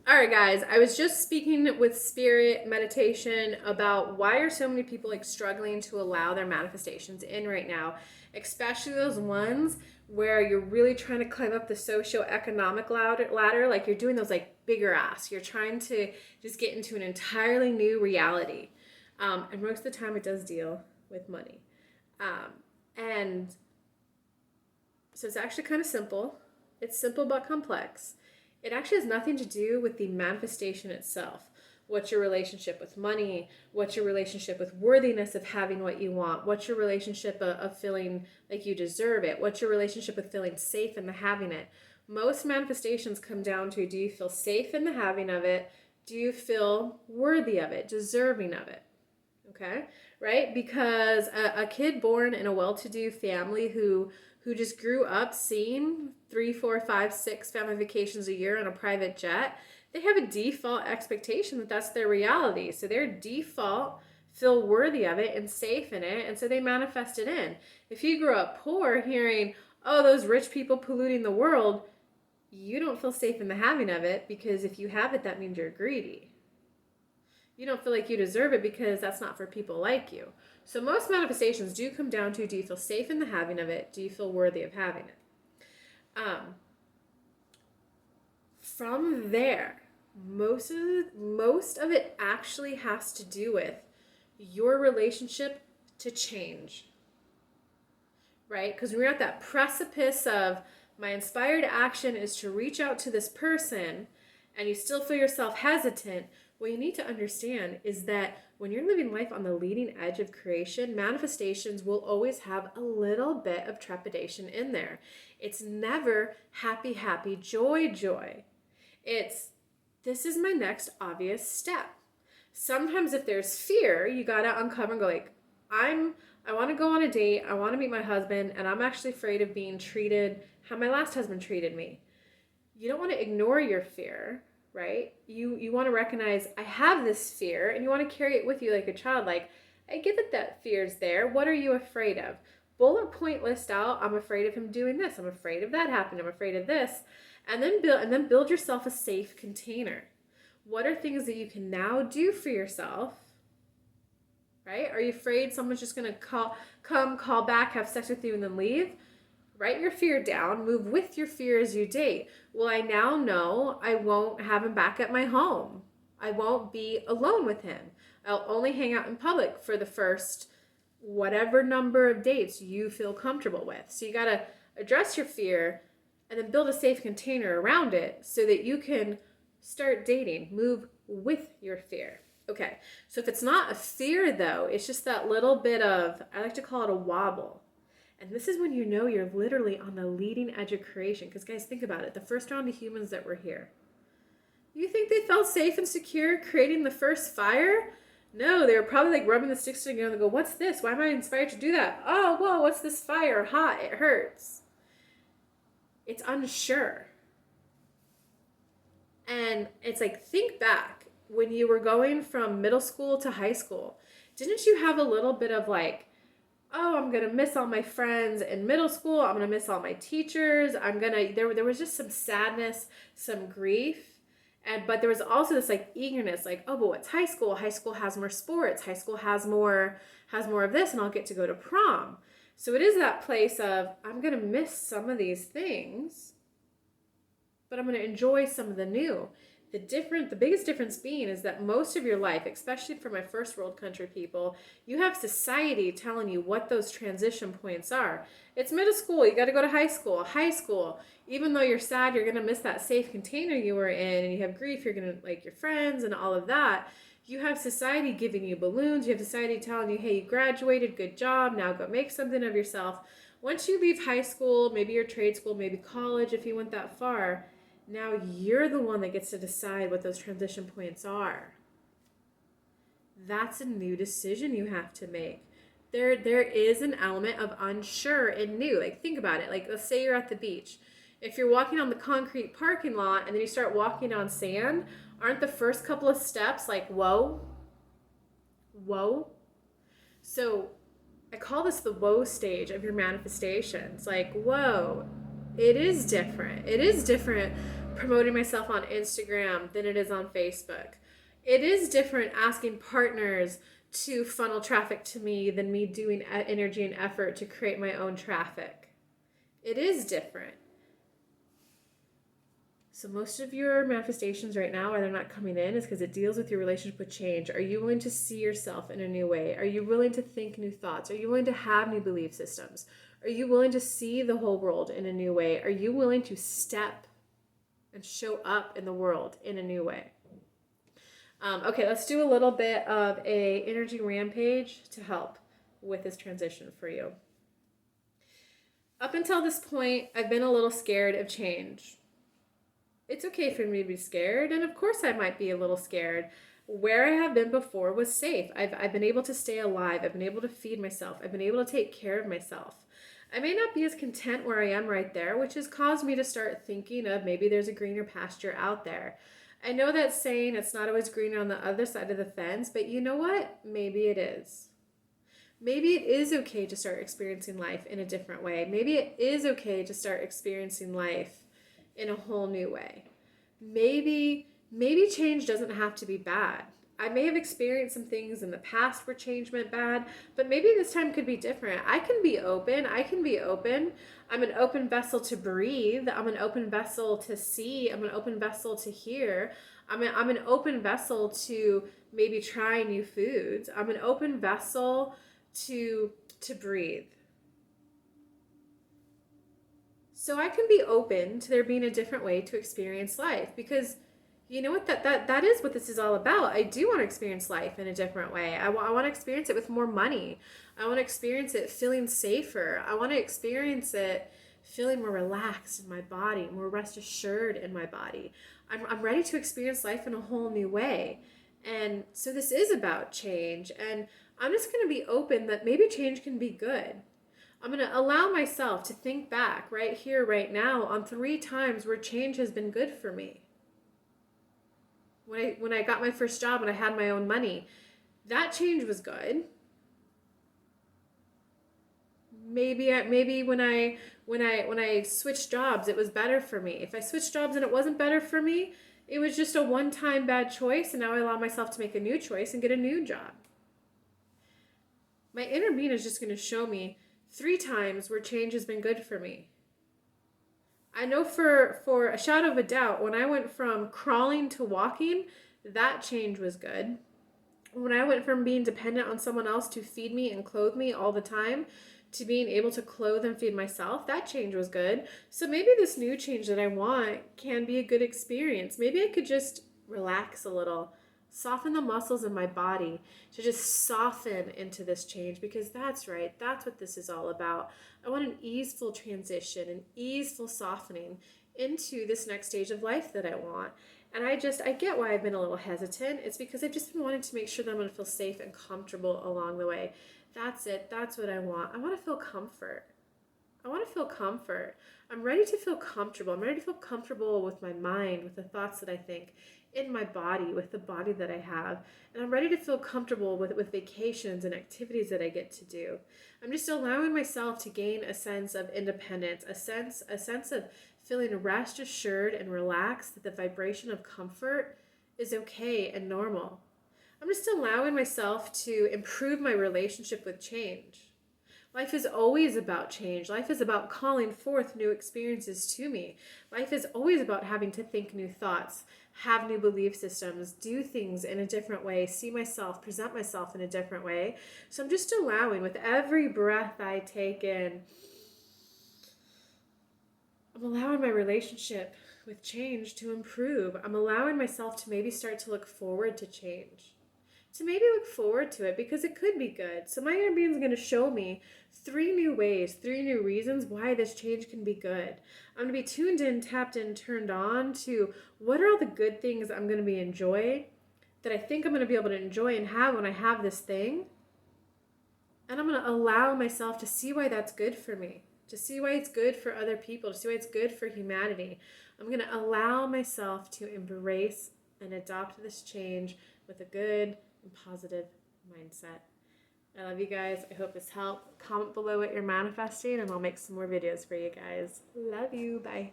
All right, guys, I was just speaking with spirit meditation about why are so many people like struggling to allow their manifestations in right now, especially those ones where you're really trying to climb up the socioeconomic ladder, like you're doing those like bigger ass. You're trying to just get into an entirely new reality. And most of the time it does deal with money. And so it's actually kind of simple. It's simple but complex. It actually has nothing to do with the manifestation itself. What's your relationship with money? What's your relationship with worthiness of having what you want? What's your relationship of feeling like you deserve it? What's your relationship with feeling safe in the having it? Most manifestations come down to, do you feel safe in the having of it? Do you feel worthy of it, deserving of it? Okay, right? Because a kid born in a well-to-do family who just grew up seeing 3, 4, 5, 6 family vacations a year on a private jet, they have a default expectation that that's their reality. So their default feel worthy of it and safe in it, and so they manifest it in. If you grew up poor hearing, oh, those rich people polluting the world, you don't feel safe in the having of it, because if you have it, that means you're greedy. You don't feel like you deserve it because that's not for people like you. So most manifestations do come down to, do you feel safe in the having of it? Do you feel worthy of having it? From there, most of it actually has to do with your relationship to change, right? Because when you're at that precipice of, my inspired action is to reach out to this person, and you still feel yourself hesitant, what you need to understand is that when you're living life on the leading edge of creation, manifestations will always have a little bit of trepidation in there. It's never happy, happy, joy, joy. It's, this is my next obvious step. Sometimes if there's fear, you gotta uncover and go like, I want to go on a date, I want to meet my husband, and I'm actually afraid of being treated how my last husband treated me. You don't want to ignore your fear, right? You want to recognize, I have this fear, and you want to carry it with you like a child. Like, I get that fear's there. What are you afraid of? Bullet point list out, I'm afraid of him doing this. I'm afraid of that happening. I'm afraid of this. And then build yourself a safe container. What are things that you can now do for yourself? Right? Are you afraid someone's just going to call back, have sex with you, and then leave? Write your fear down, move with your fear as you date. Well, I now know I won't have him back at my home. I won't be alone with him. I'll only hang out in public for the first whatever number of dates you feel comfortable with. So you got to address your fear and then build a safe container around it so that you can start dating, move with your fear. Okay, so if it's not a fear though, it's just that little bit of, I like to call it a wobble. And this is when you know you're literally on the leading edge of creation. Because guys, think about it. The first round of humans that were here, you think they felt safe and secure creating the first fire? No, they were probably like rubbing the sticks together and go, what's this? Why am I inspired to do that? Oh, whoa, what's this fire? Hot, it hurts. It's unsure. And it's like, think back when you were going from middle school to high school. Didn't you have a little bit of like, oh, I'm going to miss all my friends in middle school. I'm going to miss all my teachers. There was just some sadness, some grief. But there was also this like eagerness, like, oh, but what's high school? High school has more sports. High school has more of this, and I'll get to go to prom. So it is that place of, I'm going to miss some of these things, but I'm going to enjoy some of the new. The biggest difference being is that most of your life, especially for my first world country people, you have society telling you what those transition points are. It's middle school, you got to go to high school. High school, even though you're sad, you're going to miss that safe container you were in, and you have grief, you're going to like your friends and all of that. You have society giving you balloons. You have society telling you, hey, you graduated, good job, now go make something of yourself. Once you leave high school, maybe your trade school, maybe college, if you went that far, now you're the one that gets to decide what those transition points are. That's a new decision you have to make. There is an element of unsure and new. Like, think about it. Like, let's say you're at the beach. If you're walking on the concrete parking lot and then you start walking on sand, aren't the first couple of steps like, whoa? Whoa? So I call this the whoa stage of your manifestations. Like, whoa, it is different. It is different, promoting myself on Instagram than it is on Facebook. It is different asking partners to funnel traffic to me than me doing energy and effort to create my own traffic. It is different. So most of your manifestations right now, why they're not coming in, is because it deals with your relationship with change. Are you willing to see yourself in a new way? Are you willing to think new thoughts? Are you willing to have new belief systems? Are you willing to see the whole world in a new way? Are you willing to step and show up in the world in a new way? Okay, let's do a little bit of a energy rampage to help with this transition for you. Up until this point, I've been a little scared of change. It's okay for me to be scared, and of course I might be a little scared. Where I have been before was safe. I've been able to stay alive. I've been able to feed myself. I've been able to take care of myself. I may not be as content where I am right there, which has caused me to start thinking of maybe there's a greener pasture out there. I know that saying it's not always greener on the other side of the fence, but you know what? Maybe it is. Maybe it is okay to start experiencing life in a different way. Maybe it is okay to start experiencing life in a whole new way. Maybe change doesn't have to be bad. I may have experienced some things in the past where change meant bad, but maybe this time could be different. I can be open. I'm an open vessel to breathe. I'm an open vessel to see. I'm an open vessel to hear. I'm an open vessel to maybe try new foods. I'm an open vessel to breathe. So I can be open to there being a different way to experience life, because you know what, that is what this is all about. I do want to experience life in a different way. I want to experience it with more money. I want to experience it feeling safer. I want to experience it feeling more relaxed in my body, more rest assured in my body. I'm ready to experience life in a whole new way. And so this is about change, and I'm just going to be open that maybe change can be good. I'm going to allow myself to think back right here, right now, on 3 times where change has been good for me. When I got my first job and I had my own money, that change was good. Maybe when I switched jobs, it was better for me. If I switched jobs and it wasn't better for me, it was just a one-time bad choice, and now I allow myself to make a new choice and get a new job. My inner being is just going to show me 3 times where change has been good for me. I know for a shadow of a doubt, when I went from crawling to walking, that change was good. When I went from being dependent on someone else to feed me and clothe me all the time to being able to clothe and feed myself, that change was good. So maybe this new change that I want can be a good experience. Maybe I could just relax a little, soften the muscles in my body to just soften into this change, because that's right. That's what this is all about. I want an easeful transition, an easeful softening into this next stage of life that I want. And I get why I've been a little hesitant. It's because I've just been wanting to make sure that I'm going to feel safe and comfortable along the way. That's it. That's what I want. I want to feel comfort. I want to feel comfort. I'm ready to feel comfortable. I'm ready to feel comfortable with my mind, with the thoughts that I think, in my body, with the body that I have. And I'm ready to feel comfortable with vacations and activities that I get to do. I'm just allowing myself to gain a sense of independence, a sense of feeling rest assured and relaxed, that the vibration of comfort is okay and normal. I'm just allowing myself to improve my relationship with change. Life is always about change. Life is about calling forth new experiences to me. Life is always about having to think new thoughts, have new belief systems, do things in a different way, see myself, present myself in a different way. So I'm just allowing, with every breath I take in, I'm allowing my relationship with change to improve. I'm allowing myself to maybe start to look forward to change. To maybe look forward to it, because it could be good. So my inner being is going to show me 3 new ways, 3 new reasons why this change can be good. I'm going to be tuned in, tapped in, turned on to what are all the good things I'm going to be enjoying, that I think I'm going to be able to enjoy and have when I have this thing. And I'm going to allow myself to see why that's good for me, to see why it's good for other people, to see why it's good for humanity. I'm going to allow myself to embrace and adopt this change with a good and positive mindset. I love you guys. I hope this helped. Comment below what you're manifesting, and I'll make some more videos for you guys. Love you. Bye.